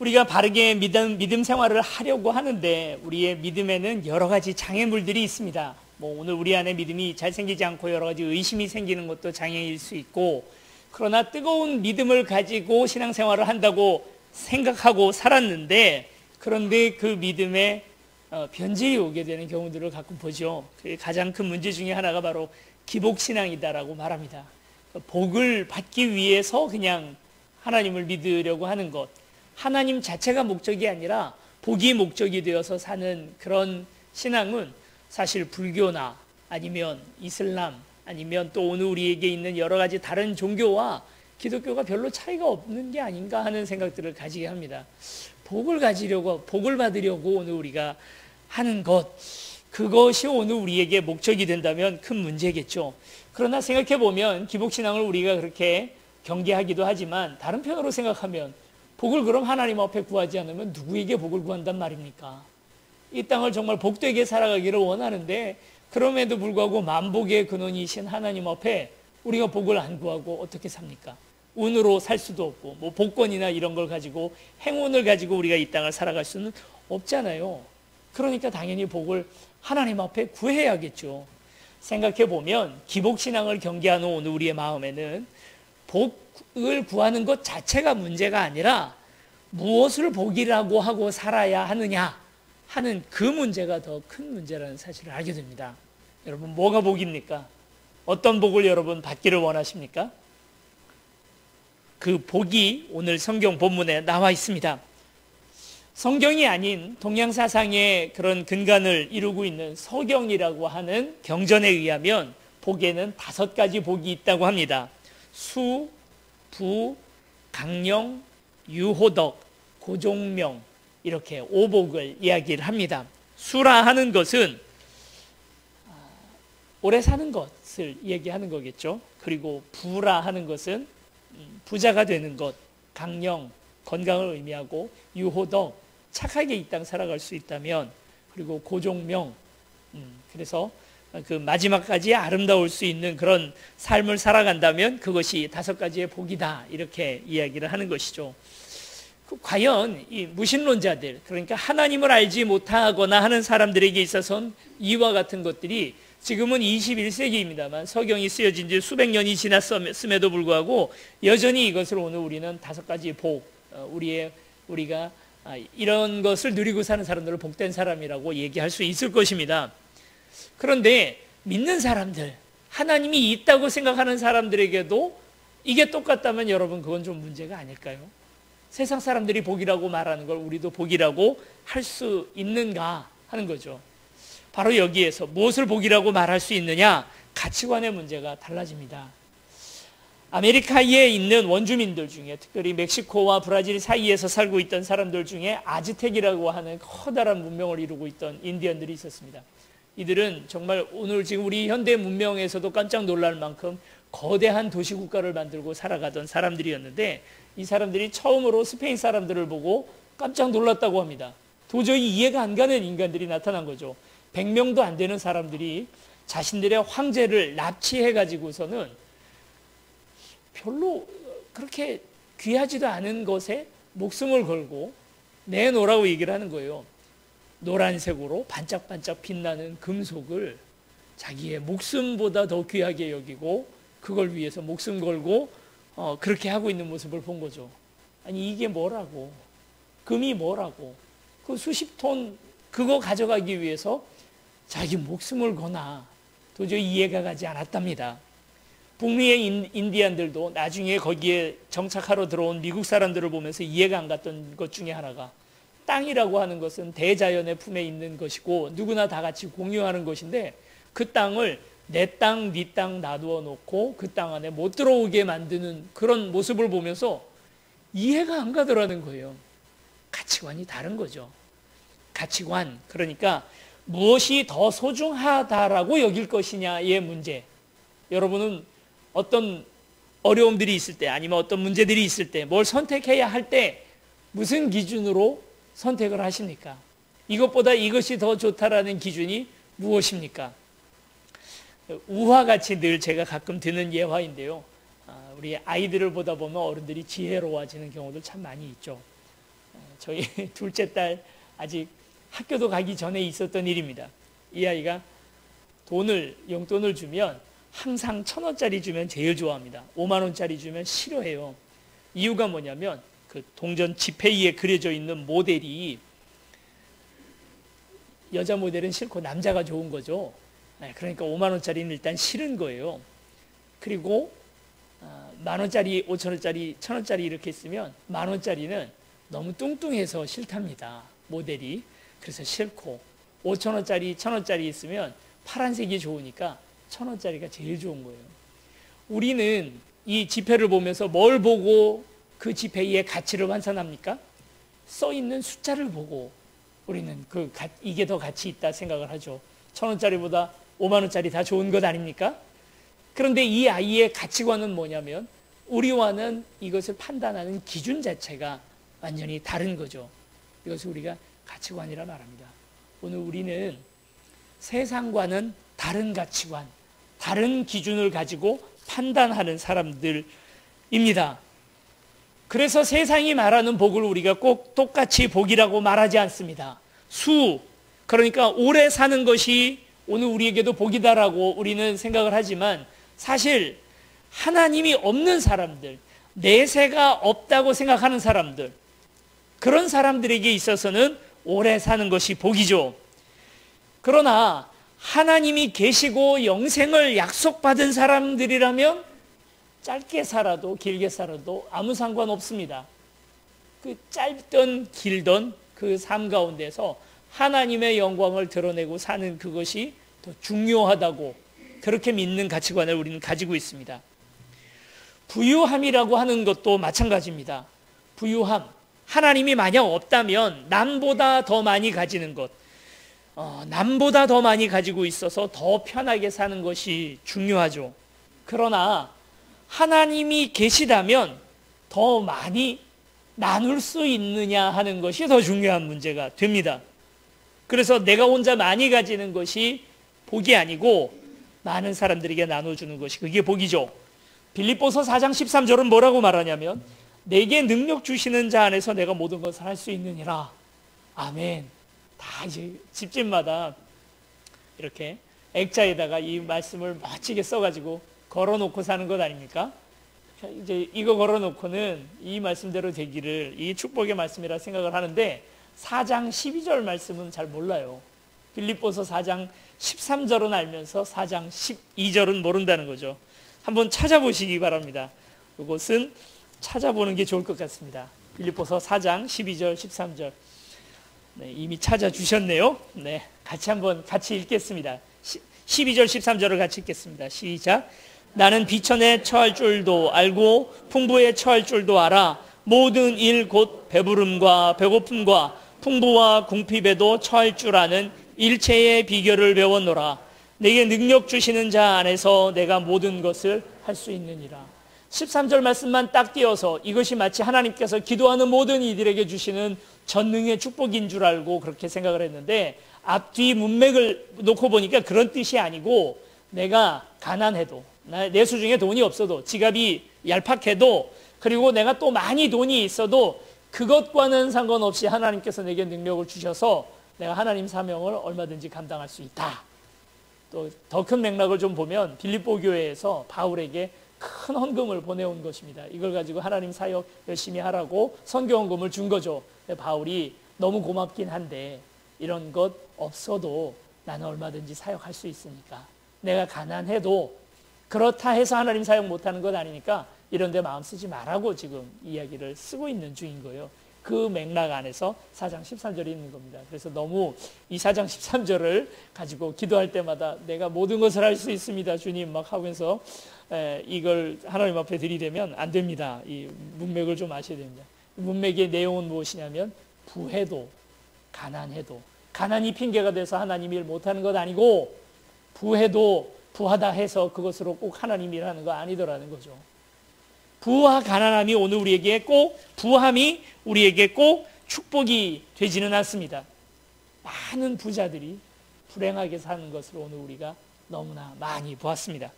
우리가 바르게 믿음 생활을 하려고 하는데 우리의 믿음에는 여러 가지 장애물들이 있습니다. 오늘 우리 안에 믿음이 잘 생기지 않고 여러 가지 의심이 생기는 것도 장애일 수 있고, 그러나 뜨거운 믿음을 가지고 신앙생활을 한다고 생각하고 살았는데, 그런데 그 믿음에 변질이 오게 되는 경우들을 가끔 보죠. 가장 큰 문제 중에 하나가 바로 기복신앙이다라고 말합니다. 복을 받기 위해서 그냥 하나님을 믿으려고 하는 것, 하나님 자체가 목적이 아니라 복이 목적이 되어서 사는 그런 신앙은 사실 불교나 아니면 이슬람, 아니면 또 오늘 우리에게 있는 여러 가지 다른 종교와 기독교가 별로 차이가 없는 게 아닌가 하는 생각들을 가지게 합니다. 복을 받으려고 오늘 우리가 하는 것, 그것이 오늘 우리에게 목적이 된다면 큰 문제겠죠. 그러나 생각해 보면 기복신앙을 우리가 그렇게 경계하기도 하지만, 다른 편으로 생각하면 복을 그럼 하나님 앞에 구하지 않으면 누구에게 복을 구한단 말입니까? 이 땅을 정말 복되게 살아가기를 원하는데, 그럼에도 불구하고 만복의 근원이신 하나님 앞에 우리가 복을 안 구하고 어떻게 삽니까? 운으로 살 수도 없고, 복권이나 이런 걸 가지고, 행운을 가지고 우리가 이 땅을 살아갈 수는 없잖아요. 그러니까 당연히 복을 하나님 앞에 구해야겠죠. 생각해 보면 기복신앙을 경계하는 오늘 우리의 마음에는 복을 구하는 것 자체가 문제가 아니라 무엇을 복이라고 하고 살아야 하느냐 하는 그 문제가 더 큰 문제라는 사실을 알게 됩니다. 여러분, 뭐가 복입니까? 어떤 복을 여러분 받기를 원하십니까? 그 복이 오늘 성경 본문에 나와 있습니다. 성경이 아닌 동양사상의 그런 근간을 이루고 있는 서경이라고 하는 경전에 의하면 복에는 5가지 복이 있다고 합니다. 수, 부, 강령, 유호덕, 고종명, 이렇게 5복을 이야기를 합니다. 수라 하는 것은 오래 사는 것을 얘기하는 거겠죠. 그리고 부라 하는 것은 부자가 되는 것, 강령, 건강을 의미하고, 유호덕, 착하게 이 땅 살아갈 수 있다면, 그리고 고종명, 그래서 그 마지막까지 아름다울 수 있는 그런 삶을 살아간다면 그것이 5가지의 복이다, 이렇게 이야기를 하는 것이죠. 과연 이 무신론자들, 그러니까 하나님을 알지 못하거나 하는 사람들에게 있어서는 이와 같은 것들이, 지금은 21세기입니다만 서경이 쓰여진 지 수백 년이 지났음에도 불구하고 여전히 이것을 오늘 우리는 5가지 복, 우리가 이런 것을 누리고 사는 사람들을 복된 사람이라고 얘기할 수 있을 것입니다. 그런데 믿는 사람들, 하나님이 있다고 생각하는 사람들에게도 이게 똑같다면 여러분, 그건 좀 문제가 아닐까요? 세상 사람들이 복이라고 말하는 걸 우리도 복이라고 할 수 있는가 하는 거죠. 바로 여기에서 무엇을 복이라고 말할 수 있느냐? 가치관의 문제가 달라집니다. 아메리카에 있는 원주민들 중에, 특별히 멕시코와 브라질 사이에서 살고 있던 사람들 중에 아즈텍이라고 하는 커다란 문명을 이루고 있던 인디언들이 있었습니다. 이들은 정말 오늘 지금 우리 현대 문명에서도 깜짝 놀랄 만큼 거대한 도시국가를 만들고 살아가던 사람들이었는데, 이 사람들이 처음으로 스페인 사람들을 보고 깜짝 놀랐다고 합니다. 도저히 이해가 안 가는 인간들이 나타난 거죠. 100명도 안 되는 사람들이 자신들의 황제를 납치해가지고서는 별로 그렇게 귀하지도 않은 것에 목숨을 걸고 내놓으라고 얘기를 하는 거예요. 노란색으로 반짝반짝 빛나는 금속을 자기의 목숨보다 더 귀하게 여기고, 그걸 위해서 목숨 걸고 그렇게 하고 있는 모습을 본 거죠. 아니, 이게 뭐라고, 금이 뭐라고, 그 수십 톤 그거 가져가기 위해서 자기 목숨을 거나, 도저히 이해가 가지 않았답니다. 북미의 인디안들도 나중에 거기에 정착하러 들어온 미국 사람들을 보면서 이해가 안 갔던 것 중에 하나가, 땅이라고 하는 것은 대자연의 품에 있는 것이고 누구나 다 같이 공유하는 것인데, 그 땅을 내 땅, 네 땅 놔두어 놓고 그 땅 안에 못 들어오게 만드는 그런 모습을 보면서 이해가 안 가더라는 거예요. 가치관이 다른 거죠. 가치관, 그러니까 무엇이 더 소중하다라고 여길 것이냐의 문제. 여러분은 어떤 어려움들이 있을 때, 아니면 어떤 문제들이 있을 때, 뭘 선택해야 할 때 무슨 기준으로 선택을 하십니까? 이것보다 이것이 더 좋다라는 기준이 무엇입니까? 우화 같이 늘 제가 가끔 드는 예화인데요. 우리 아이들을 보다 보면 어른들이 지혜로워지는 경우도 참 많이 있죠. 저희 둘째 딸 아직 학교도 가기 전에 있었던 일입니다. 이 아이가 용돈을 주면 항상 1,000원짜리 주면 제일 좋아합니다. 5만 원짜리 주면 싫어해요. 이유가 뭐냐면 그 동전 지폐위에 그려져 있는 모델이 여자 모델은 싫고 남자가 좋은 거죠. 그러니까 5만 원짜리는 일단 싫은 거예요. 그리고 만 원짜리, 5천 원짜리, 1,000원짜리 이렇게 있으면 만 원짜리는 너무 뚱뚱해서 싫답니다. 모델이. 그래서 싫고 5천 원짜리, 1,000원짜리 있으면 파란색이 좋으니까 1,000원짜리가 제일 좋은 거예요. 우리는 이 지폐를 보면서 뭘 보고 그 지폐의 가치를 환산합니까? 써 있는 숫자를 보고 우리는 이게 더 가치 있다 생각을 하죠. 1,000원짜리보다 5만 원짜리 다 좋은 것 아닙니까? 그런데 이 아이의 가치관은 뭐냐면 우리와는 이것을 판단하는 기준 자체가 완전히 다른 거죠. 이것을 우리가 가치관이라 말합니다. 오늘 우리는 세상과는 다른 가치관, 다른 기준을 가지고 판단하는 사람들입니다. 그래서 세상이 말하는 복을 우리가 꼭 똑같이 복이라고 말하지 않습니다. 그러니까 오래 사는 것이 오늘 우리에게도 복이다라고 우리는 생각을 하지만 사실 하나님이 없는 사람들, 내세가 없다고 생각하는 사람들, 그런 사람들에게 있어서는 오래 사는 것이 복이죠. 그러나 하나님이 계시고 영생을 약속받은 사람들이라면 짧게 살아도 길게 살아도 아무 상관없습니다. 그 짧든 길든 그 삶 가운데서 하나님의 영광을 드러내고 사는 그것이 더 중요하다고 그렇게 믿는 가치관을 우리는 가지고 있습니다. 부유함이라고 하는 것도 마찬가지입니다. 부유함. 하나님이 만약 없다면 남보다 더 많이 가지는 것, 남보다 더 많이 가지고 있어서 더 편하게 사는 것이 중요하죠. 그러나 하나님이 계시다면 더 많이 나눌 수 있느냐 하는 것이 더 중요한 문제가 됩니다. 그래서 내가 혼자 많이 가지는 것이 복이 아니고 많은 사람들에게 나눠주는 것이 그게 복이죠. 빌립보서 4장 13절은 뭐라고 말하냐면 내게 능력 주시는 자 안에서 내가 모든 것을 할 수 있느니라. 아멘. 다 이제 집집마다 이렇게 액자에다가 이 말씀을 멋지게 써가지고 걸어놓고 사는 것 아닙니까? 이제 이거 걸어놓고는 이 말씀대로 되기를 이 축복의 말씀이라 생각을 하는데 4장 12절 말씀은 잘 몰라요. 빌립보서 4장 13절은 알면서 4장 12절은 모른다는 거죠. 한번 찾아보시기 바랍니다. 이것은 찾아보는 게 좋을 것 같습니다. 빌립보서 4장 12절 13절 네, 이미 찾아주셨네요. 네, 같이 읽겠습니다. 12절 13절을 같이 읽겠습니다. 시작. 나는 비천에 처할 줄도 알고 풍부에 처할 줄도 알아. 모든 일 곧 배부름과 배고픔과 풍부와 궁핍에도 처할 줄 아는 일체의 비결을 배웠노라. 내게 능력 주시는 자 안에서 내가 모든 것을 할 수 있느니라. 13절 말씀만 딱 띄어서 이것이 마치 하나님께서 기도하는 모든 이들에게 주시는 전능의 축복인 줄 알고 그렇게 생각을 했는데 앞뒤 문맥을 놓고 보니까 그런 뜻이 아니고 내가 가난해도 내 수중에 돈이 없어도 지갑이 얄팍해도 그리고 내가 또 많이 돈이 있어도 그것과는 상관없이 하나님께서 내게 능력을 주셔서 내가 하나님 사명을 얼마든지 감당할 수 있다. 또 더 큰 맥락을 좀 보면 빌립보 교회에서 바울에게 큰 헌금을 보내온 것입니다. 이걸 가지고 하나님 사역 열심히 하라고 선교 헌금을 준 거죠. 바울이 너무 고맙긴 한데 이런 것 없어도 나는 얼마든지 사역할 수 있으니까 내가 가난해도 그렇다 해서 하나님 사역 못하는 것 아니니까 이런 데 마음 쓰지 말라고 지금 이야기를 쓰고 있는 중인 거예요. 그 맥락 안에서 4장 13절이 있는 겁니다. 그래서 너무 이 4장 13절을 가지고 기도할 때마다 내가 모든 것을 할 수 있습니다 주님 막 하면서 이걸 하나님 앞에 들이대면 안 됩니다. 이 문맥을 좀 아셔야 됩니다. 문맥의 내용은 무엇이냐면 부해도 가난해도 가난이 핑계가 돼서 하나님 일 못하는 것 아니고 부해도 부하다 해서 그것으로 꼭 하나님 일하는 거 아니더라는 거죠. 부와 가난함이 오늘 우리에게 꼭 부함이 우리에게 꼭 축복이 되지는 않습니다. 많은 부자들이 불행하게 사는 것을 오늘 우리가 너무나 많이 보았습니다.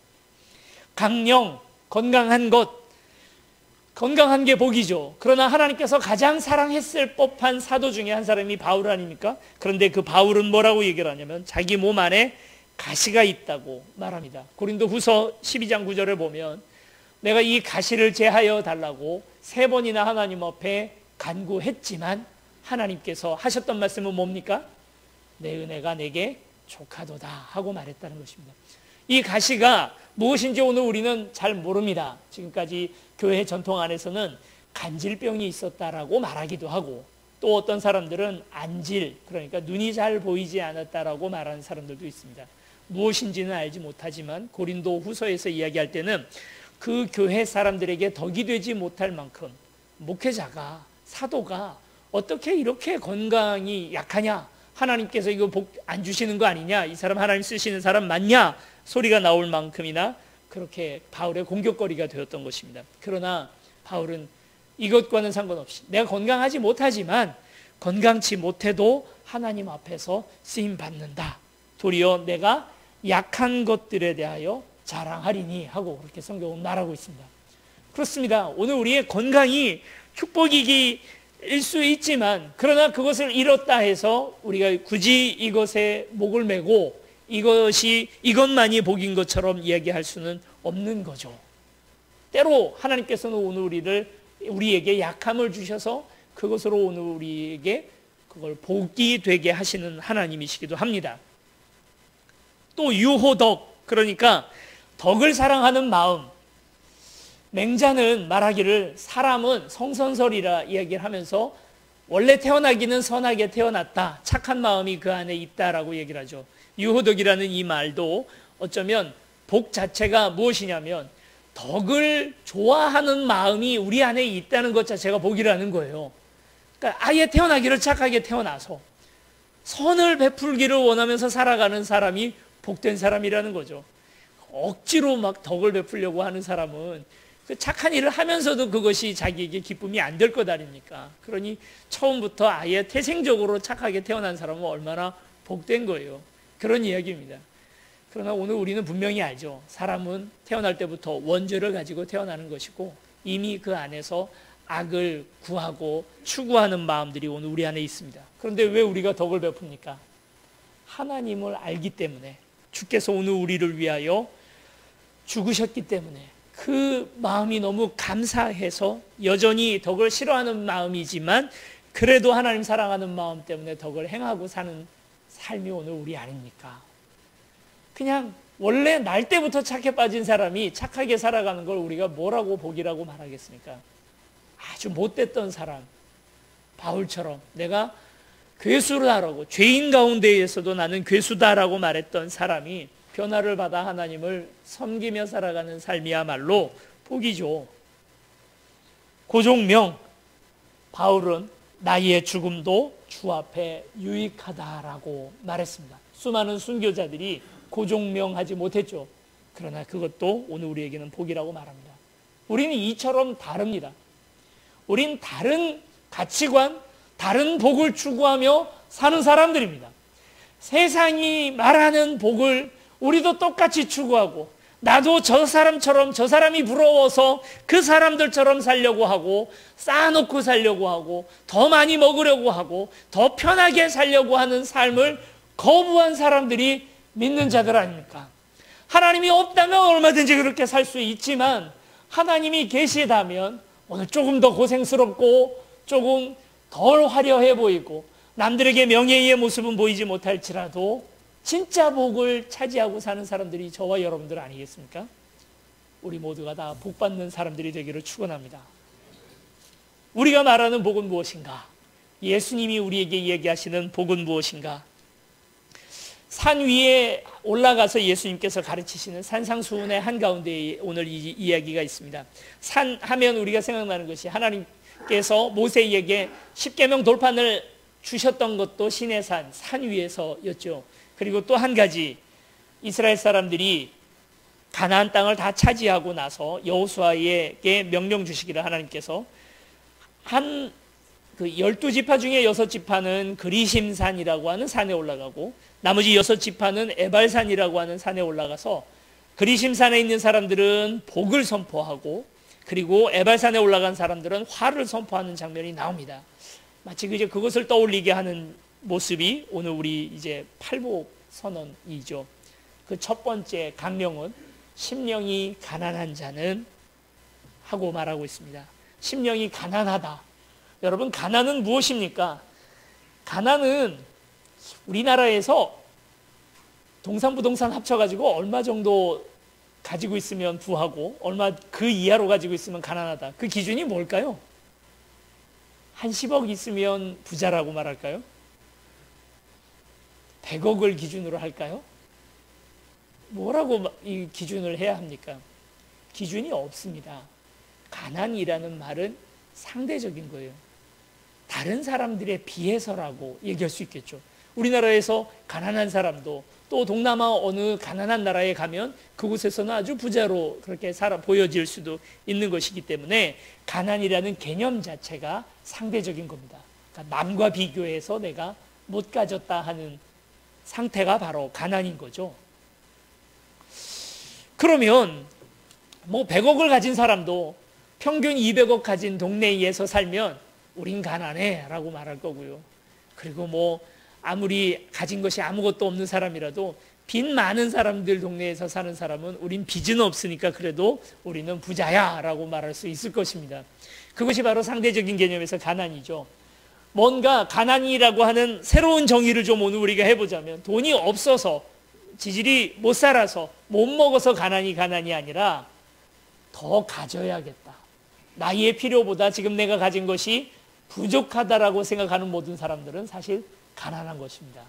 강령, 건강한 것, 건강한 게 복이죠. 그러나 하나님께서 가장 사랑했을 법한 사도 중에 한 사람이 바울 아닙니까? 그런데 그 바울은 뭐라고 얘기를 하냐면 자기 몸 안에 가시가 있다고 말합니다. 고린도후서 12장 9절을 보면 내가 이 가시를 제하여 달라고 3번이나 하나님 앞에 간구했지만 하나님께서 하셨던 말씀은 뭡니까? 내 은혜가 내게 족하도다 하고 말했다는 것입니다. 이 가시가 무엇인지 오늘 우리는 잘 모릅니다. 지금까지 교회 전통 안에서는 간질병이 있었다라고 말하기도 하고, 또 어떤 사람들은 안질, 그러니까 눈이 잘 보이지 않았다라고 말하는 사람들도 있습니다. 무엇인지는 알지 못하지만 고린도 후서에서 이야기할 때는 그 교회 사람들에게 덕이 되지 못할 만큼 목회자가, 사도가 어떻게 이렇게 건강이 약하냐, 하나님께서 이거 복 안 주시는 거 아니냐, 이 사람 하나님 쓰시는 사람 맞냐 소리가 나올 만큼이나 그렇게 바울의 공격거리가 되었던 것입니다. 그러나 바울은 이것과는 상관없이 내가 건강하지 못하지만 건강치 못해도 하나님 앞에서 쓰임 받는다, 도리어 내가 약한 것들에 대하여 자랑하리니 하고 그렇게 성경은 말하고 있습니다. 그렇습니다. 오늘 우리의 건강이 축복이기 일 수 있지만, 그러나 그것을 잃었다 해서 우리가 굳이 이것에 목을 매고 이것만이 복인 것처럼 이야기할 수는 없는 거죠. 때로 하나님께서는 오늘 우리에게 약함을 주셔서 그것으로 오늘 우리에게 그걸 복이 되게 하시는 하나님이시기도 합니다. 또 유호덕, 그러니까 덕을 사랑하는 마음. 맹자는 말하기를 사람은 성선설이라 이야기를 하면서 원래 태어나기는 선하게 태어났다, 착한 마음이 그 안에 있다라고 얘기를 하죠. 유호덕이라는 이 말도 어쩌면 복 자체가 무엇이냐면 덕을 좋아하는 마음이 우리 안에 있다는 것 자체가 복이라는 거예요. 그러니까 아예 태어나기를 착하게 태어나서 선을 베풀기를 원하면서 살아가는 사람이 복된 사람이라는 거죠. 억지로 막 덕을 베풀려고 하는 사람은 그 착한 일을 하면서도 그것이 자기에게 기쁨이 안 될 것 아닙니까? 그러니 처음부터 아예 태생적으로 착하게 태어난 사람은 얼마나 복된 거예요. 그런 이야기입니다. 그러나 오늘 우리는 분명히 알죠. 사람은 태어날 때부터 원죄를 가지고 태어나는 것이고 이미 그 안에서 악을 구하고 추구하는 마음들이 오늘 우리 안에 있습니다. 그런데 왜 우리가 덕을 베풉니까? 하나님을 알기 때문에, 주께서 오늘 우리를 위하여 죽으셨기 때문에 그 마음이 너무 감사해서 여전히 덕을 싫어하는 마음이지만 그래도 하나님 사랑하는 마음 때문에 덕을 행하고 사는 삶이 오늘 우리 아닙니까? 그냥 원래 날 때부터 착해 빠진 사람이 착하게 살아가는 걸 우리가 뭐라고 복이라고 말하겠습니까? 아주 못됐던 사람, 바울처럼 내가 괴수다라고, 죄인 가운데에서도 나는 괴수다라고 말했던 사람이 변화를 받아 하나님을 섬기며 살아가는 삶이야말로 복이죠. 고종명, 바울은 나의 죽음도 주 앞에 유익하다라고 말했습니다. 수많은 순교자들이 고종명하지 못했죠. 그러나 그것도 오늘 우리에게는 복이라고 말합니다. 우리는 이처럼 다릅니다. 우린 다른 가치관, 다른 복을 추구하며 사는 사람들입니다. 세상이 말하는 복을 우리도 똑같이 추구하고, 나도 저 사람처럼, 저 사람이 부러워서 그 사람들처럼 살려고 하고, 쌓아놓고 살려고 하고, 더 많이 먹으려고 하고, 더 편하게 살려고 하는 삶을 거부한 사람들이 믿는 자들 아닙니까? 하나님이 없다면 얼마든지 그렇게 살 수 있지만 하나님이 계시다면 오늘 조금 더 고생스럽고 조금 덜 화려해 보이고 남들에게 명예의 모습은 보이지 못할지라도 진짜 복을 차지하고 사는 사람들이 저와 여러분들 아니겠습니까? 우리 모두가 다 복받는 사람들이 되기를 축원합니다. 우리가 말하는 복은 무엇인가? 예수님이 우리에게 이야기하시는 복은 무엇인가? 산 위에 올라가서 예수님께서 가르치시는 산상수훈의 한가운데에 오늘 이 이야기가 있습니다. 산 하면 우리가 생각나는 것이 하나님께서 모세에게 십계명 돌판을 주셨던 것도 시내산, 산 위에서였죠. 그리고 또 한 가지, 이스라엘 사람들이 가나안 땅을 다 차지하고 나서 여호수아에게 명령 주시기를 하나님께서 그 12지파 중에 6지파는 그리심산이라고 하는 산에 올라가고 나머지 6지파는 에발산이라고 하는 산에 올라가서 그리심산에 있는 사람들은 복을 선포하고 그리고 에발산에 올라간 사람들은 화를 선포하는 장면이 나옵니다. 마치 이제 그것을 떠올리게 하는 모습이 오늘 우리 이제 팔복 선언이죠. 그 첫 번째 강령은 심령이 가난한 자는 하고 말하고 있습니다. 심령이 가난하다. 여러분, 가난은 무엇입니까? 가난은 우리나라에서 동산부동산 합쳐가지고 얼마 정도 가지고 있으면 부하고 얼마 그 이하로 가지고 있으면 가난하다. 그 기준이 뭘까요? 한 10억 있으면 부자라고 말할까요? 100억을 기준으로 할까요? 뭐라고 이 기준을 해야 합니까? 기준이 없습니다. 가난이라는 말은 상대적인 거예요. 다른 사람들에 비해서라고 얘기할 수 있겠죠. 우리나라에서 가난한 사람도 또 동남아 어느 가난한 나라에 가면 그곳에서는 아주 부자로 그렇게 보여질 수도 있는 것이기 때문에 가난이라는 개념 자체가 상대적인 겁니다. 그러니까 남과 비교해서 내가 못 가졌다 하는 상태가 바로 가난인 거죠. 그러면 뭐 100억을 가진 사람도 평균 200억 가진 동네에서 살면 우린 가난해 라고 말할 거고요. 그리고 뭐 아무리 가진 것이 아무것도 없는 사람이라도 빚 많은 사람들 동네에서 사는 사람은 우린 빚은 없으니까 그래도 우리는 부자야 라고 말할 수 있을 것입니다. 그것이 바로 상대적인 개념에서 가난이죠. 뭔가 가난이라고 하는 새로운 정의를 좀 오늘 우리가 해보자면 돈이 없어서 지질이 못 살아서 못 먹어서 가난이 아니라 더 가져야겠다. 나의 필요보다 지금 내가 가진 것이 부족하다라고 생각하는 모든 사람들은 사실 가난한 것입니다.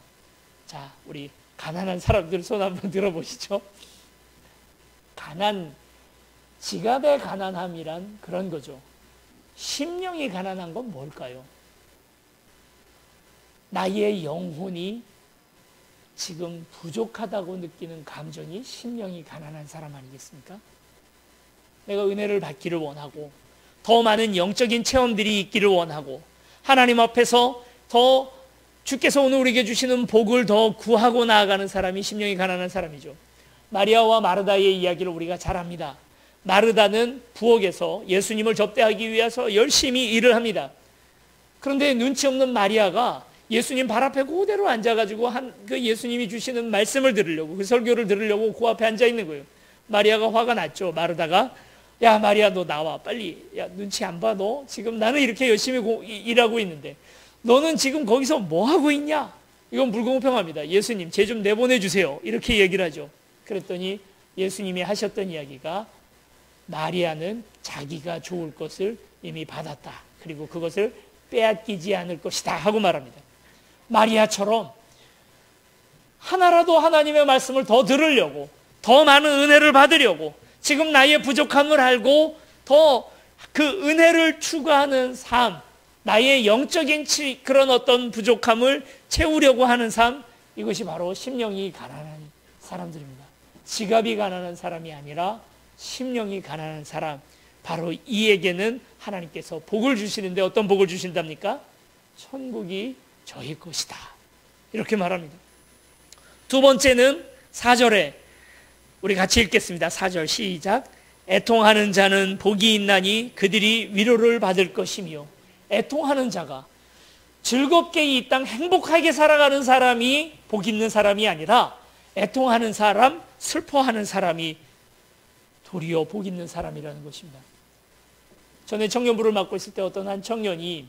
자, 우리 가난한 사람들 손 한번 들어보시죠. 지갑의 가난함이란 그런 거죠. 심령이 가난한 건 뭘까요? 나의 영혼이 지금 부족하다고 느끼는 감정이 심령이 가난한 사람 아니겠습니까? 내가 은혜를 받기를 원하고 더 많은 영적인 체험들이 있기를 원하고 하나님 앞에서 더 주께서 오늘 우리에게 주시는 복을 더 구하고 나아가는 사람이 심령이 가난한 사람이죠. 마리아와 마르다의 이야기를 우리가 잘 압니다. 마르다는 부엌에서 예수님을 접대하기 위해서 열심히 일을 합니다. 그런데 눈치 없는 마리아가 예수님 발 앞에 그대로 앉아가지고 그 예수님이 주시는 말씀을 들으려고, 그 설교를 들으려고 그 앞에 앉아 있는 거예요. 마리아가 화가 났죠. 마르다가, 야 마리아 너 나와 빨리. 야 눈치 안 봐 너? 지금 나는 이렇게 열심히 일하고 있는데 너는 지금 거기서 뭐 하고 있냐? 이건 불공평합니다. 예수님 쟤 좀 내보내 주세요. 이렇게 얘기를 하죠. 그랬더니 예수님이 하셨던 이야기가 마리아는 자기가 좋을 것을 이미 받았다. 그리고 그것을 빼앗기지 않을 것이다 하고 말합니다. 마리아처럼 하나라도 하나님의 말씀을 더 들으려고, 더 많은 은혜를 받으려고, 지금 나의 부족함을 알고 더 그 은혜를 추구하는 삶, 나의 영적인 그런 어떤 부족함을 채우려고 하는 삶, 이것이 바로 심령이 가난한 사람들입니다. 지갑이 가난한 사람이 아니라 심령이 가난한 사람, 바로 이에게는 하나님께서 복을 주시는데 어떤 복을 주신답니까? 천국이 저희 것이다. 이렇게 말합니다. 두 번째는 4절에 우리 같이 읽겠습니다. 4절 시작. 애통하는 자는 복이 있나니 그들이 위로를 받을 것이며. 애통하는 자가 즐겁게 이 땅 행복하게 살아가는 사람이 복 있는 사람이 아니라 애통하는 사람, 슬퍼하는 사람이 도리어 복 있는 사람이라는 것입니다. 전에 청년부를 맡고 있을 때 어떤 한 청년이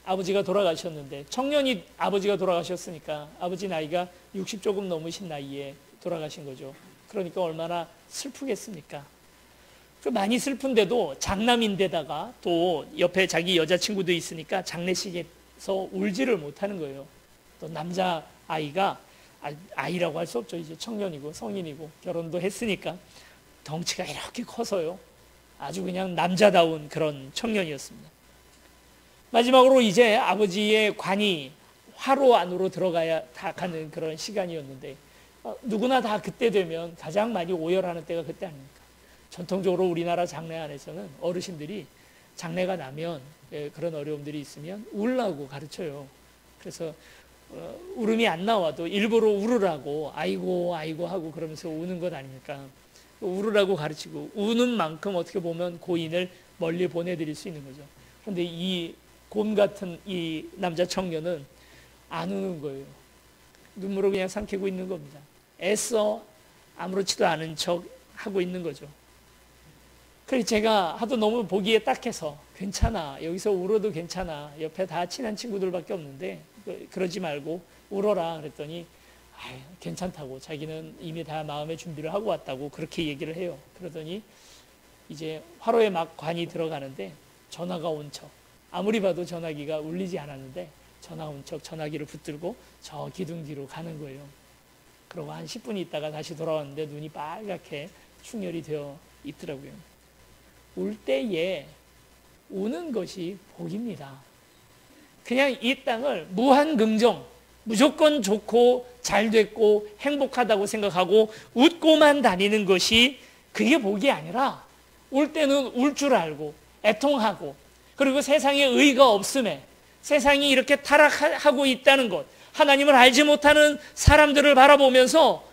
아버지가 돌아가셨는데, 청년이 아버지가 돌아가셨으니까 아버지 나이가 60 조금 넘으신 나이에 돌아가신 거죠. 그러니까 얼마나 슬프겠습니까? 많이 슬픈데도 장남인데다가 또 옆에 자기 여자친구도 있으니까 장례식에서 울지를 못하는 거예요. 또 남자 아이가, 아이라고 할 수 없죠. 이제 청년이고 성인이고 결혼도 했으니까 덩치가 이렇게 커서요. 아주 그냥 남자다운 그런 청년이었습니다. 마지막으로 이제 아버지의 관이 화로 안으로 들어가야 다 가는 그런 시간이었는데, 누구나 다 그때 되면 가장 많이 오열하는 때가 그때 아닙니까? 전통적으로 우리나라 장례 안에서는 어르신들이 장례가 나면, 그런 어려움들이 있으면 울라고 가르쳐요. 그래서 울음이 안 나와도 일부러 울으라고 아이고 아이고 하고 그러면서 우는 것 아닙니까? 울으라고 가르치고 우는 만큼 어떻게 보면 고인을 멀리 보내드릴 수 있는 거죠. 그런데 이 곰 같은 이 남자 청년은 안 우는 거예요. 눈물을 그냥 삼키고 있는 겁니다. 애써 아무렇지도 않은 척 하고 있는 거죠. 그래서 제가 하도 너무 보기에 딱해서 괜찮아, 여기서 울어도 괜찮아, 옆에 다 친한 친구들밖에 없는데 그러지 말고 울어라 그랬더니 괜찮다고, 자기는 이미 다 마음의 준비를 하고 왔다고 그렇게 얘기를 해요. 그러더니 이제 화로에 막 관이 들어가는데 전화가 온 척, 아무리 봐도 전화기가 울리지 않았는데 전화 온 척 전화기를 붙들고 저 기둥 뒤로 가는 거예요. 그러고 한 10분 있다가 다시 돌아왔는데 눈이 빨갛게 충혈이 되어 있더라고요. 울 때에 우는 것이 복입니다. 그냥 이 땅을 무한 긍정, 무조건 좋고 잘 됐고 행복하다고 생각하고 웃고만 다니는 것이 그게 복이 아니라, 울 때는 울 줄 알고 애통하고, 그리고 세상에 의가 없음에, 세상이 이렇게 타락하고 있다는 것, 하나님을 알지 못하는 사람들을 바라보면서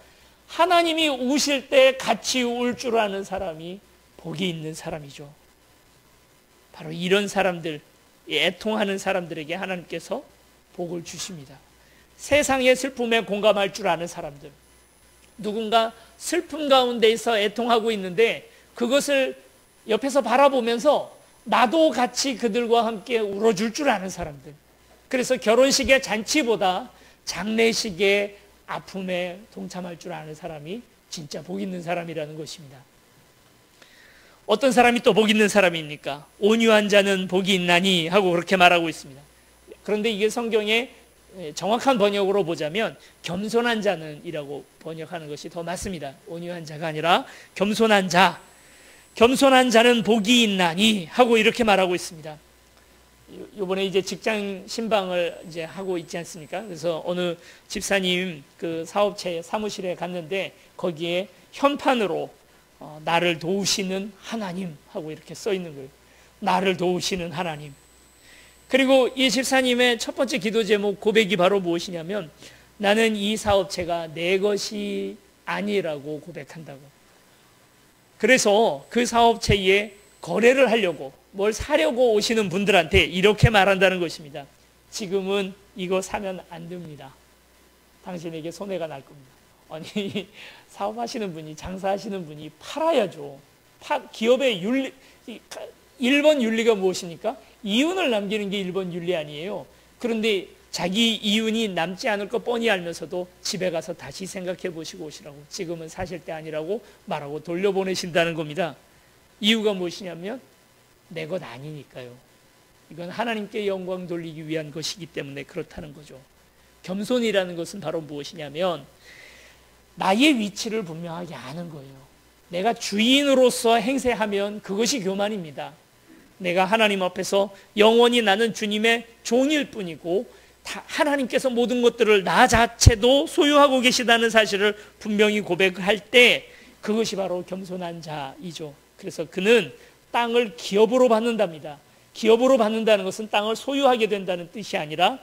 하나님이 우실 때 같이 울 줄 아는 사람이 복이 있는 사람이죠. 바로 이런 사람들, 애통하는 사람들에게 하나님께서 복을 주십니다. 세상의 슬픔에 공감할 줄 아는 사람들, 누군가 슬픔 가운데서 애통하고 있는데 그것을 옆에서 바라보면서 나도 같이 그들과 함께 울어줄 줄 아는 사람들, 그래서 결혼식의 잔치보다 장례식의 아픔에 동참할 줄 아는 사람이 진짜 복 있는 사람이라는 것입니다. 어떤 사람이 또 복 있는 사람입니까? 온유한 자는 복이 있나니 하고 그렇게 말하고 있습니다. 그런데 이게 성경의 정확한 번역으로 보자면 겸손한 자는 이라고 번역하는 것이 더 맞습니다. 온유한 자가 아니라 겸손한 자, 겸손한 자는 복이 있나니 하고 이렇게 말하고 있습니다. 이번에 이제 직장 신방을 이제 하고 있지 않습니까? 그래서 어느 집사님 그 사업체 사무실에 갔는데 거기에 현판으로 나를 도우시는 하나님 하고 이렇게 써 있는 거예요. 나를 도우시는 하나님. 그리고 이 집사님의 첫 번째 기도 제목 고백이 바로 무엇이냐면, 나는 이 사업체가 내 것이 아니라고 고백한다고. 그래서 그 사업체에 거래를 하려고, 뭘 사려고 오시는 분들한테 이렇게 말한다는 것입니다. 지금은 이거 사면 안 됩니다. 당신에게 손해가 날 겁니다. 아니, 사업하시는 분이, 장사하시는 분이 팔아야죠. 기업의 윤리, 1번 윤리가 무엇입니까? 이윤을 남기는 게 1번 윤리 아니에요. 그런데 자기 이윤이 남지 않을 거 뻔히 알면서도 집에 가서 다시 생각해 보시고 오시라고, 지금은 사실 때 아니라고 말하고 돌려보내신다는 겁니다. 이유가 무엇이냐면 내 것 아니니까요. 이건 하나님께 영광 돌리기 위한 것이기 때문에 그렇다는 거죠. 겸손이라는 것은 바로 무엇이냐면 나의 위치를 분명하게 아는 거예요. 내가 주인으로서 행세하면 그것이 교만입니다. 내가 하나님 앞에서 영원히 나는 주님의 종일 뿐이고 하나님께서 모든 것들을 나 자체도 소유하고 계시다는 사실을 분명히 고백할 때 그것이 바로 겸손한 자이죠. 그래서 그는 땅을 기업으로 받는답니다. 기업으로 받는다는 것은 땅을 소유하게 된다는 뜻이 아니라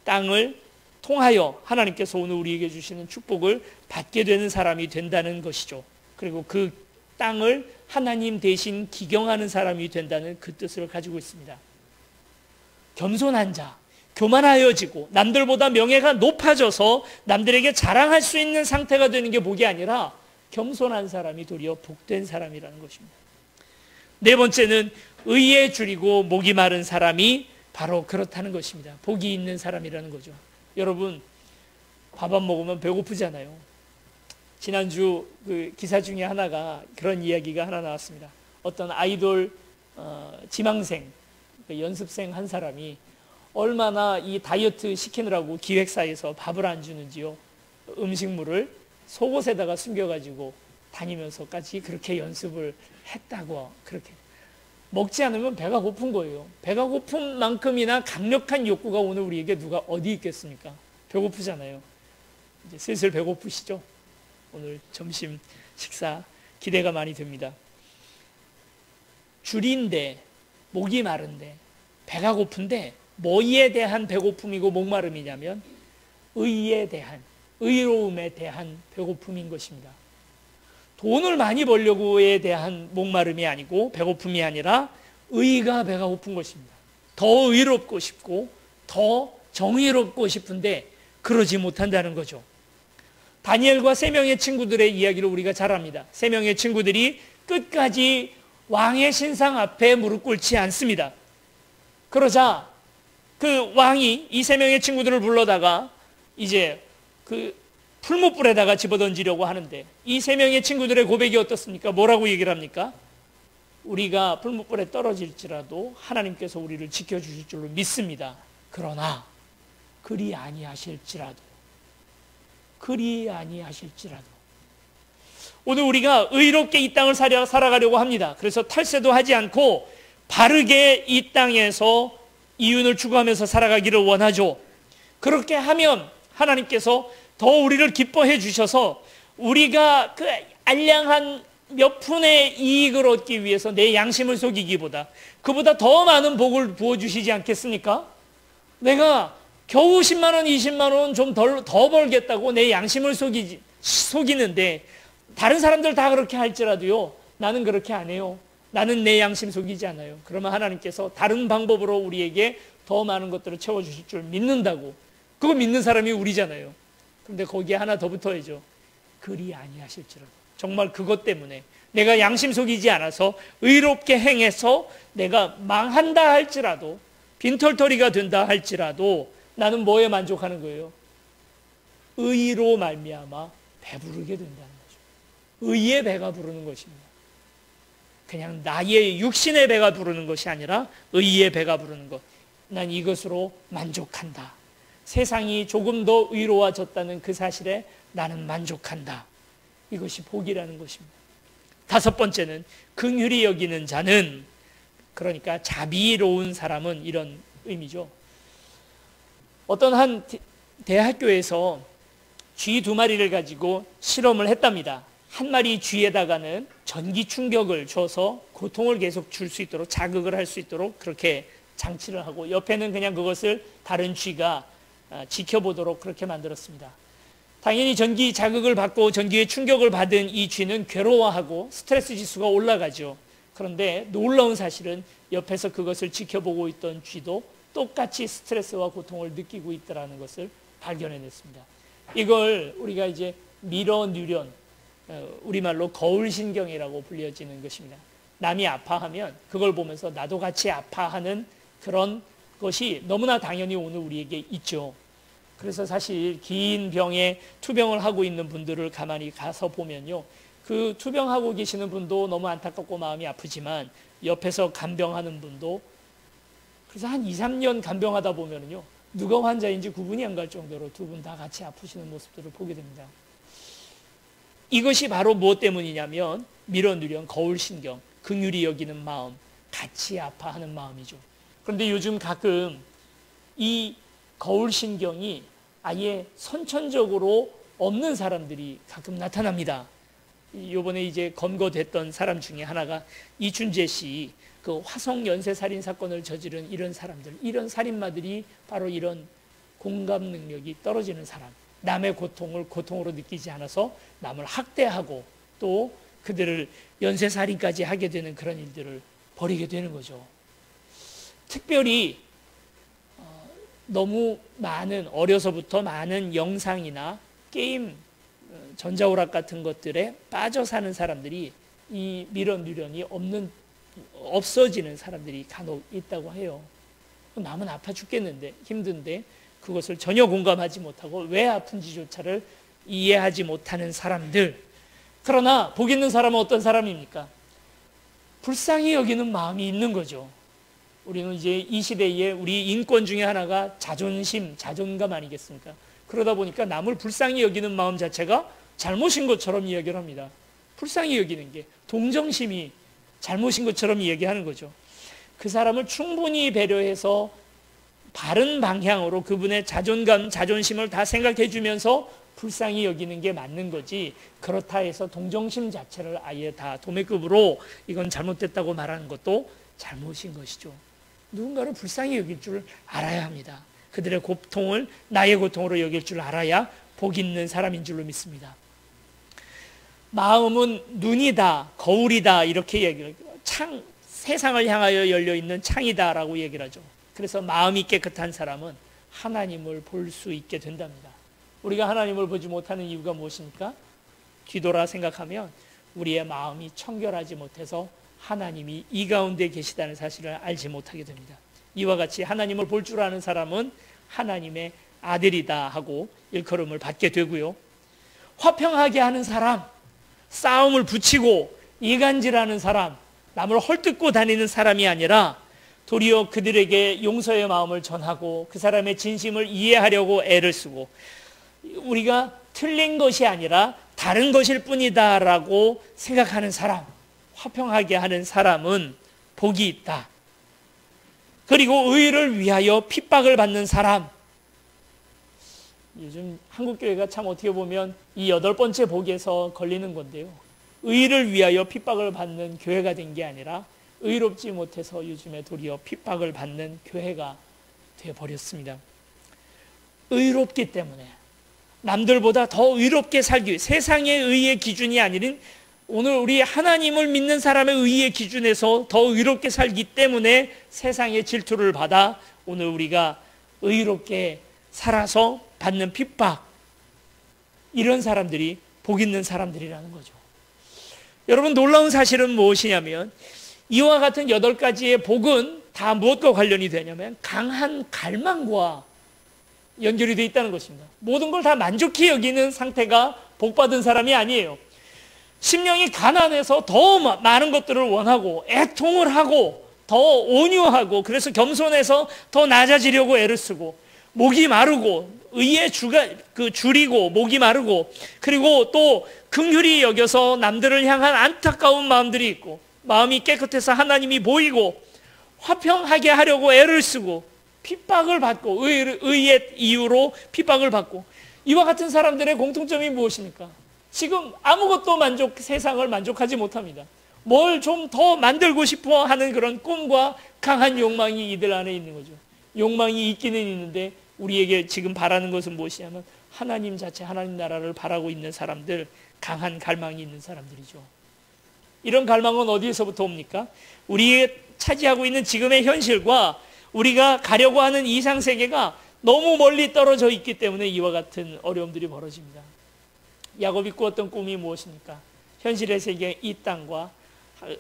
땅을 통하여 하나님께서 오늘 우리에게 주시는 축복을 받게 되는 사람이 된다는 것이죠. 그리고 그 땅을 하나님 대신 기경하는 사람이 된다는 그 뜻을 가지고 있습니다. 겸손한 자, 교만하여지고 남들보다 명예가 높아져서 남들에게 자랑할 수 있는 상태가 되는 게 복이 아니라 겸손한 사람이 도리어 복된 사람이라는 것입니다. 네 번째는 의에 줄이고 목이 마른 사람이 바로 그렇다는 것입니다. 복이 있는 사람이라는 거죠. 여러분, 밥 안 먹으면 배고프잖아요. 지난주 그 기사 중에 하나가 그런 이야기가 하나 나왔습니다. 어떤 아이돌 지망생, 그 연습생 한 사람이 얼마나 이 다이어트 시키느라고 기획사에서 밥을 안 주는지요. 음식물을 속옷에다가 숨겨가지고 다니면서까지 그렇게 연습을 했다고. 그렇게 먹지 않으면 배가 고픈 거예요. 배가 고픈 만큼이나 강력한 욕구가 오늘 우리에게 누가 어디 있겠습니까? 배고프잖아요. 이제 슬슬 배고프시죠? 오늘 점심 식사 기대가 많이 됩니다. 줄인데, 목이 마른데, 배가 고픈데 뭐에 대한 배고픔이고 목마름이냐면 의에 대한, 의로움에 대한 배고픔인 것입니다. 돈을 많이 벌려고에 대한 목마름이 아니고 배고픔이 아니라 의가 배가 고픈 것입니다. 더 의롭고 싶고 더 정의롭고 싶은데 그러지 못한다는 거죠. 다니엘과 세 명의 친구들의 이야기를 우리가 잘 압니다. 세 명의 친구들이 끝까지 왕의 신상 앞에 무릎 꿇지 않습니다. 그러자 그 왕이 이 세 명의 친구들을 불러다가 이제 그 풀무불에다가 집어던지려고 하는데 이 세 명의 친구들의 고백이 어떻습니까? 뭐라고 얘기를 합니까? 우리가 풀무불에 떨어질지라도 하나님께서 우리를 지켜주실 줄로 믿습니다. 그러나 그리 아니하실지라도 오늘 우리가 의롭게 이 땅을 살아가려고 합니다. 그래서 탈세도 하지 않고 바르게 이 땅에서 이윤을 추구하면서 살아가기를 원하죠. 그렇게 하면 하나님께서 더 우리를 기뻐해 주셔서 우리가 그 알량한 몇 푼의 이익을 얻기 위해서 내 양심을 속이기보다 그보다 더 많은 복을 부어주시지 않겠습니까? 내가 겨우 10만 원, 20만 원 좀 더 벌겠다고 내 양심을 속이는데 다른 사람들 다 그렇게 할지라도요, 나는 그렇게 안 해요. 나는 내 양심 속이지 않아요. 그러면 하나님께서 다른 방법으로 우리에게 더 많은 것들을 채워주실 줄 믿는다고. 그거 믿는 사람이 우리잖아요. 그런데 거기에 하나 더 붙어야죠. 그리 아니하실지라도. 정말 그것 때문에 내가 양심 속이지 않아서 의롭게 행해서 내가 망한다 할지라도, 빈털터리가 된다 할지라도 나는 뭐에 만족하는 거예요? 의로 말미암아 배부르게 된다는 거죠. 의의 배가 부르는 것입니다. 그냥 나의 육신의 배가 부르는 것이 아니라 의의 배가 부르는 것. 난 이것으로 만족한다. 세상이 조금 더 의로워졌다는 그 사실에 나는 만족한다. 이것이 복이라는 것입니다. 다섯 번째는 긍휼히 여기는 자는, 그러니까 자비로운 사람은 이런 의미죠. 어떤 한 대학교에서 쥐 2마리를 가지고 실험을 했답니다. 한 마리 쥐에다가는 전기 충격을 줘서 고통을 계속 줄 수 있도록, 자극을 할 수 있도록 그렇게 장치를 하고, 옆에는 그냥 그것을 다른 쥐가 지켜보도록 그렇게 만들었습니다. 당연히 전기 자극을 받고 전기의 충격을 받은 이 쥐는 괴로워하고 스트레스 지수가 올라가죠. 그런데 놀라운 사실은 옆에서 그것을 지켜보고 있던 쥐도 똑같이 스트레스와 고통을 느끼고 있다는 것을 발견해냈습니다. 이걸 우리가 이제 미러 뉴런, 우리말로 거울신경이라고 불려지는 것입니다. 남이 아파하면 그걸 보면서 나도 같이 아파하는 그런 것이 너무나 당연히 오늘 우리에게 있죠. 그래서 사실 긴 병에 투병을 하고 있는 분들을 가만히 가서 보면요, 그 투병하고 계시는 분도 너무 안타깝고 마음이 아프지만 옆에서 간병하는 분도, 그래서 한 2, 3년 간병하다 보면요, 누가 환자인지 구분이 안 갈 정도로 두 분 다 같이 아프시는 모습들을 보게 됩니다. 이것이 바로 무엇 때문이냐면 밀어누련 거울신경, 긍휼히 여기는 마음, 같이 아파하는 마음이죠. 그런데 요즘 가끔 이 거울신경이 아예 선천적으로 없는 사람들이 가끔 나타납니다. 요번에 이제 검거됐던 사람 중에 하나가 이춘재 씨, 그 화성 연쇄살인 사건을 저지른 이런 사람들, 이런 살인마들이 바로 이런 공감 능력이 떨어지는 사람, 남의 고통을 고통으로 느끼지 않아서 남을 학대하고 또 그들을 연쇄살인까지 하게 되는 그런 일들을 벌이게 되는 거죠. 특별히 너무 많은, 어려서부터 많은 영상이나 게임, 전자오락 같은 것들에 빠져 사는 사람들이 이 미련누련이 없어지는 사람들이 간혹 있다고 해요. 마음은 아파 죽겠는데, 힘든데 그것을 전혀 공감하지 못하고 왜 아픈지조차를 이해하지 못하는 사람들. 그러나 복 있는 사람은 어떤 사람입니까? 불쌍히 여기는 마음이 있는 거죠. 우리는 이제 이 시대에 우리 인권 중에 하나가 자존심, 자존감 아니겠습니까? 그러다 보니까 남을 불쌍히 여기는 마음 자체가 잘못인 것처럼 이야기를 합니다. 불쌍히 여기는 게 동정심이 잘못인 것처럼 이야기하는 거죠. 그 사람을 충분히 배려해서 바른 방향으로 그분의 자존감, 자존심을 다 생각해 주면서 불쌍히 여기는 게 맞는 거지, 그렇다 해서 동정심 자체를 아예 다 도매급으로 이건 잘못됐다고 말하는 것도 잘못인 것이죠. 누군가를 불쌍히 여길 줄 알아야 합니다. 그들의 고통을 나의 고통으로 여길 줄 알아야 복 있는 사람인 줄로 믿습니다. 마음은 눈이다, 거울이다 이렇게 얘기를 해요. 세상을 향하여 열려있는 창이다라고 얘기를 하죠. 그래서 마음이 깨끗한 사람은 하나님을 볼 수 있게 된답니다. 우리가 하나님을 보지 못하는 이유가 무엇입니까? 뒤돌아 생각하면 우리의 마음이 청결하지 못해서 하나님이 이 가운데 계시다는 사실을 알지 못하게 됩니다. 이와 같이 하나님을 볼 줄 아는 사람은 하나님의 아들이다 하고 일컬음을 받게 되고요. 화평하게 하는 사람, 싸움을 붙이고 이간질하는 사람, 남을 헐뜯고 다니는 사람이 아니라 도리어 그들에게 용서의 마음을 전하고 그 사람의 진심을 이해하려고 애를 쓰고 우리가 틀린 것이 아니라 다른 것일 뿐이다 라고 생각하는 사람, 화평하게 하는 사람은 복이 있다. 그리고 의를 위하여 핍박을 받는 사람, 요즘 한국교회가 참 어떻게 보면 이 8번째 복에서 걸리는 건데요. 의를 위하여 핍박을 받는 교회가 된 게 아니라 의롭지 못해서 요즘에 도리어 핍박을 받는 교회가 되어버렸습니다. 의롭기 때문에 남들보다 더 의롭게 살기 위해 세상의 의의 기준이 아닌 오늘 우리 하나님을 믿는 사람의 의의 기준에서 더 의롭게 살기 때문에 세상의 질투를 받아 오늘 우리가 의롭게 살아서 받는 핍박, 이런 사람들이 복 있는 사람들이라는 거죠. 여러분, 놀라운 사실은 무엇이냐면 이와 같은 8가지의 복은 다 무엇과 관련이 되냐면 강한 갈망과 연결이 되어 있다는 것입니다. 모든 걸 다 만족히 여기는 상태가 복받은 사람이 아니에요. 심령이 가난해서 더 많은 것들을 원하고 애통을 하고 더 온유하고 그래서 겸손해서 더 낮아지려고 애를 쓰고 목이 마르고 의에 줄이고 목이 마르고 그리고 또 긍휼히 여겨서 남들을 향한 안타까운 마음들이 있고 마음이 깨끗해서 하나님이 보이고 화평하게 하려고 애를 쓰고 핍박을 받고 의의 이유로 핍박을 받고 이와 같은 사람들의 공통점이 무엇입니까? 지금 아무것도 세상을 만족하지 못합니다. 뭘 좀 더 만들고 싶어 하는 그런 꿈과 강한 욕망이 이들 안에 있는 거죠. 욕망이 있기는 있는데 우리에게 지금 바라는 것은 무엇이냐면 하나님 자체, 하나님 나라를 바라고 있는 사람들, 강한 갈망이 있는 사람들이죠. 이런 갈망은 어디에서부터 옵니까? 우리의 차지하고 있는 지금의 현실과 우리가 가려고 하는 이상세계가 너무 멀리 떨어져 있기 때문에 이와 같은 어려움들이 벌어집니다. 야곱이 꾸었던 꿈이 무엇입니까? 현실의 세계, 이 땅과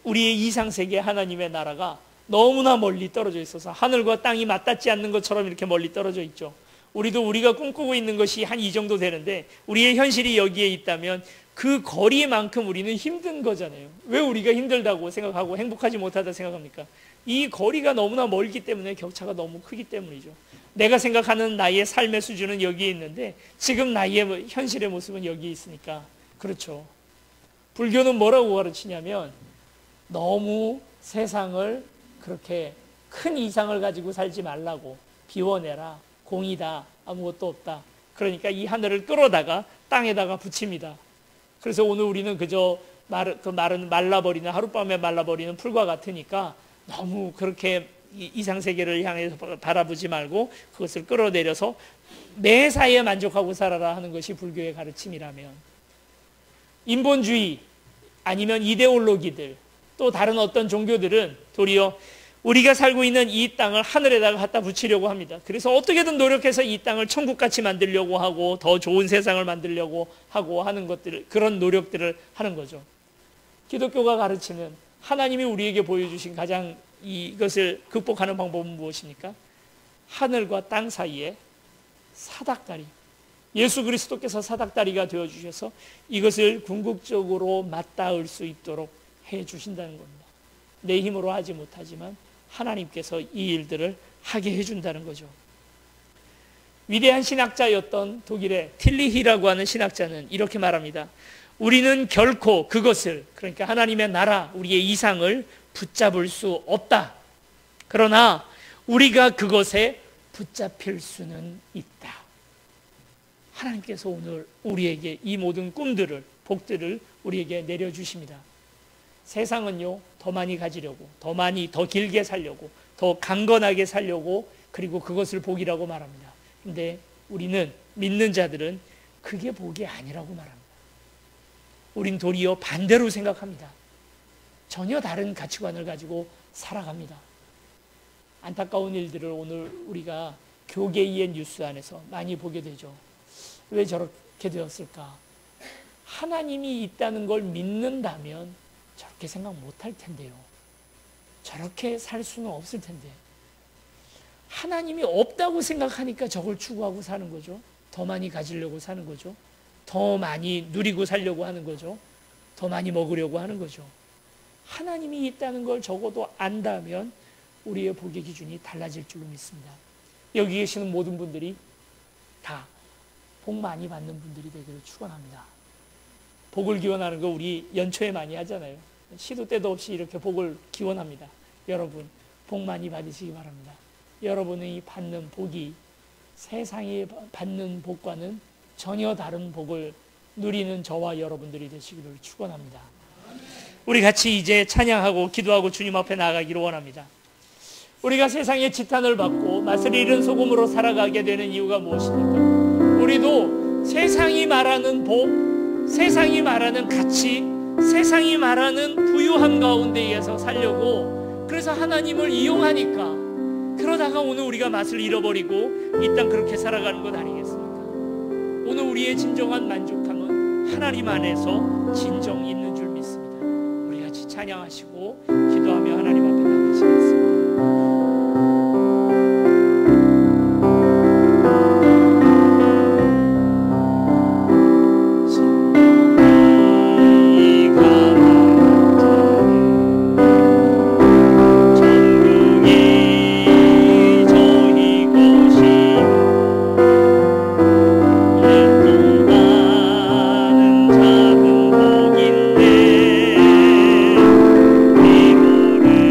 우리의 이상세계 하나님의 나라가 너무나 멀리 떨어져 있어서 하늘과 땅이 맞닿지 않는 것처럼 이렇게 멀리 떨어져 있죠. 우리도 우리가 꿈꾸고 있는 것이 한 이 정도 되는데 우리의 현실이 여기에 있다면 그 거리만큼 우리는 힘든 거잖아요. 왜 우리가 힘들다고 생각하고 행복하지 못하다 생각합니까? 이 거리가 너무나 멀기 때문에 격차가 너무 크기 때문이죠. 내가 생각하는 나의 삶의 수준은 여기에 있는데 지금 나의 현실의 모습은 여기에 있으니까 그렇죠. 불교는 뭐라고 가르치냐면 너무 세상을 그렇게 큰 이상을 가지고 살지 말라고, 비워내라, 공이다, 아무것도 없다. 그러니까 이 하늘을 끌어다가 땅에다가 붙입니다. 그래서 오늘 우리는 그저 말라버리는, 하룻밤에 말라버리는 풀과 같으니까 너무 그렇게 이상세계를 향해서 바라보지 말고 그것을 끌어내려서 매사에 만족하고 살아라 하는 것이 불교의 가르침이라면, 인본주의 아니면 이데올로기들 또 다른 어떤 종교들은 도리어 우리가 살고 있는 이 땅을 하늘에다가 갖다 붙이려고 합니다. 그래서 어떻게든 노력해서 이 땅을 천국같이 만들려고 하고 더 좋은 세상을 만들려고 하고 하는 것들을, 그런 노력들을 하는 거죠. 기독교가 가르치는, 하나님이 우리에게 보여주신 가장 이것을 극복하는 방법은 무엇입니까? 하늘과 땅 사이에 사닥다리, 예수 그리스도께서 사닥다리가 되어주셔서 이것을 궁극적으로 맞닿을 수 있도록 해주신다는 겁니다. 내 힘으로 하지 못하지만 하나님께서 이 일들을 하게 해준다는 거죠. 위대한 신학자였던 독일의 틸리히라고 하는 신학자는 이렇게 말합니다. 우리는 결코 그것을, 그러니까 하나님의 나라, 우리의 이상을 붙잡을 수 없다. 그러나 우리가 그것에 붙잡힐 수는 있다. 하나님께서 오늘 우리에게 이 모든 꿈들을, 복들을 우리에게 내려주십니다. 세상은요, 더 많이 가지려고, 더 많이, 더 길게 살려고, 더 강건하게 살려고, 그리고 그것을 복이라고 말합니다. 근데 우리는, 믿는 자들은 그게 복이 아니라고 말합니다. 우린 도리어 반대로 생각합니다. 전혀 다른 가치관을 가지고 살아갑니다. 안타까운 일들을 오늘 우리가 교계의 뉴스 안에서 많이 보게 되죠. 왜 저렇게 되었을까? 하나님이 있다는 걸 믿는다면 저렇게 생각 못할 텐데요. 저렇게 살 수는 없을 텐데. 하나님이 없다고 생각하니까 저걸 추구하고 사는 거죠. 더 많이 가지려고 사는 거죠. 더 많이 누리고 살려고 하는 거죠. 더 많이 먹으려고 하는 거죠. 하나님이 있다는 걸 적어도 안다면 우리의 복의 기준이 달라질 줄로 믿습니다. 여기 계시는 모든 분들이 다 복 많이 받는 분들이 되기를 축원합니다. 복을 기원하는 거 우리 연초에 많이 하잖아요. 시도 때도 없이 이렇게 복을 기원합니다. 여러분 복 많이 받으시기 바랍니다. 여러분이 받는 복이 세상이 받는 복과는 전혀 다른 복을 누리는 저와 여러분들이 되시기를 축원합니다. 우리 같이 이제 찬양하고 기도하고 주님 앞에 나아가기를 원합니다. 우리가 세상의 지탄을 받고 맛을 잃은 소금으로 살아가게 되는 이유가 무엇입니까? 우리도 세상이 말하는 복, 세상이 말하는 가치, 세상이 말하는 부유함 가운데에서 살려고 그래서 하나님을 이용하니까 그러다가 오늘 우리가 맛을 잃어버리고 이 땅 그렇게 살아가는 것 아니겠습니까? 오늘 우리의 진정한 만족함은 하나님 안에서 진정 있는 줄 믿습니다. 우리 같이 찬양하시고 기도하며 하나님 앞에 나가시겠습니다. 내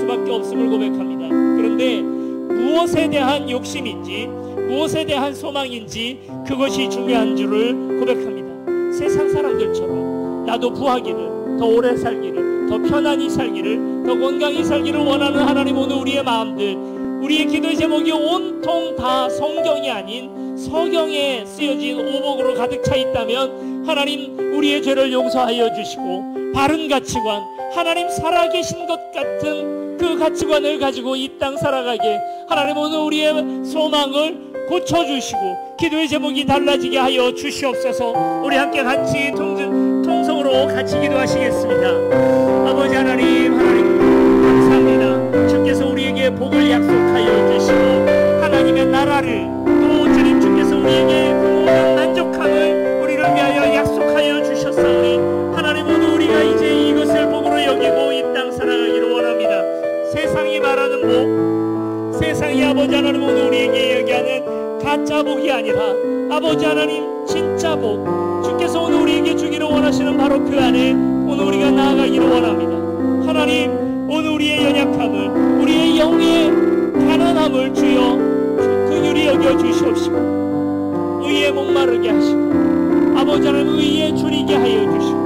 수밖에 없음을 고백합니다. 그런데 무엇에 대한 욕심인지 무엇에 대한 소망인지 그것이 중요한 줄을 고백합니다. 세상 사람들처럼 나도 부하기를, 더 오래 살기를, 더 편안히 살기를, 더 건강히 살기를 원하는 하나님, 오늘 우리의 마음들, 우리의 기도의 제목이 온통 다 성경이 아닌 서경에 쓰여진 오복으로 가득 차 있다면 하나님, 우리의 죄를 용서하여 주시고 바른 가치관, 하나님 살아계신 것 같은 그 가치관을 가지고 이 땅 살아가게 하나님, 오늘 우리의 소망을 고쳐주시고 기도의 제목이 달라지게 하여 주시옵소서. 우리 함께 같이 통성으로 같이 기도하시겠습니다. 아버지 하나님, 감사합니다. 주께서 우리에게 복을 약속하여 주시고 하나님의 나라를, 또 주님 주께서 우리에게 모든 만족함을 우리를 위하여 약속하여 주셨사오니 하나님, 오늘 우리가 이제 이것을 복으로 여기고 이 땅 살아가기를 원합니다. 세상이 말하는 복, 세상이 아버지 하나님 오늘 우리에게 얘기하는 가짜 복이 아니라 아버지 하나님 진짜 복, 주께서 오늘 우리에게 주기를 원하시는 바로 그 안에 오늘 우리가 나아가기를 원합니다. 하나님, 오늘 우리의 연약함을, 우리의 영의 가난함을 주여 긍휼히 여겨 주시옵시고 의에 목마르게 하시고 아버지 하나님 의에 줄이게 하여 주시고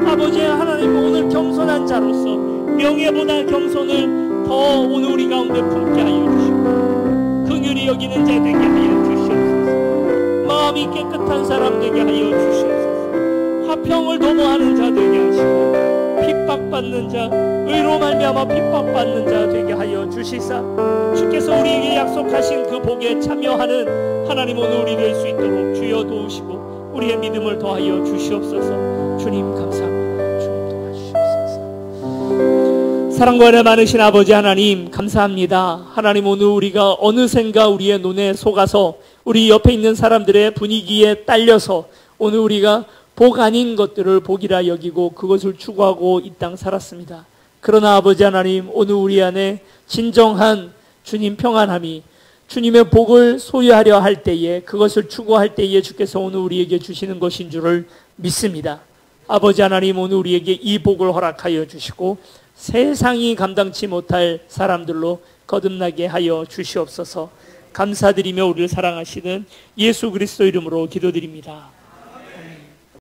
아버지 하나님, 오늘 겸손한 자로서 명예보다 겸손을 더 오늘 우리 가운데 품게 하여 주시고 긍휼히 여기는 자 되게 하여 주시옵소서. 마음이 깨끗한 사람 되게 하여 주시옵소서. 화평을 도모하는 자 되게 하시고 핍박받는 자, 의로 말미암아 핍박받는 자 되게 하여 주시사 주께서 우리에게 약속하신 그 복에 참여하는 하나님, 오늘 우리 될 수 있도록 주여 도우시고 우리의 믿음을 더하여 주시옵소서. 주님 감사합니다. 주님 도와주시옵소서. 사랑과 은혜 많으신 아버지 하나님, 감사합니다. 하나님, 오늘 우리가 어느샌가 우리의 눈에 속아서 우리 옆에 있는 사람들의 분위기에 딸려서 오늘 우리가 복 아닌 것들을 복이라 여기고 그것을 추구하고 이 땅 살았습니다. 그러나 아버지 하나님, 오늘 우리 안에 진정한 주님 평안함이, 주님의 복을 소유하려 할 때에, 그것을 추구할 때에 주께서 오늘 우리에게 주시는 것인 줄을 믿습니다. 아버지 하나님, 오늘 우리에게 이 복을 허락하여 주시고 세상이 감당치 못할 사람들로 거듭나게 하여 주시옵소서. 감사드리며 우리를 사랑하시는 예수 그리스도 이름으로 기도드립니다.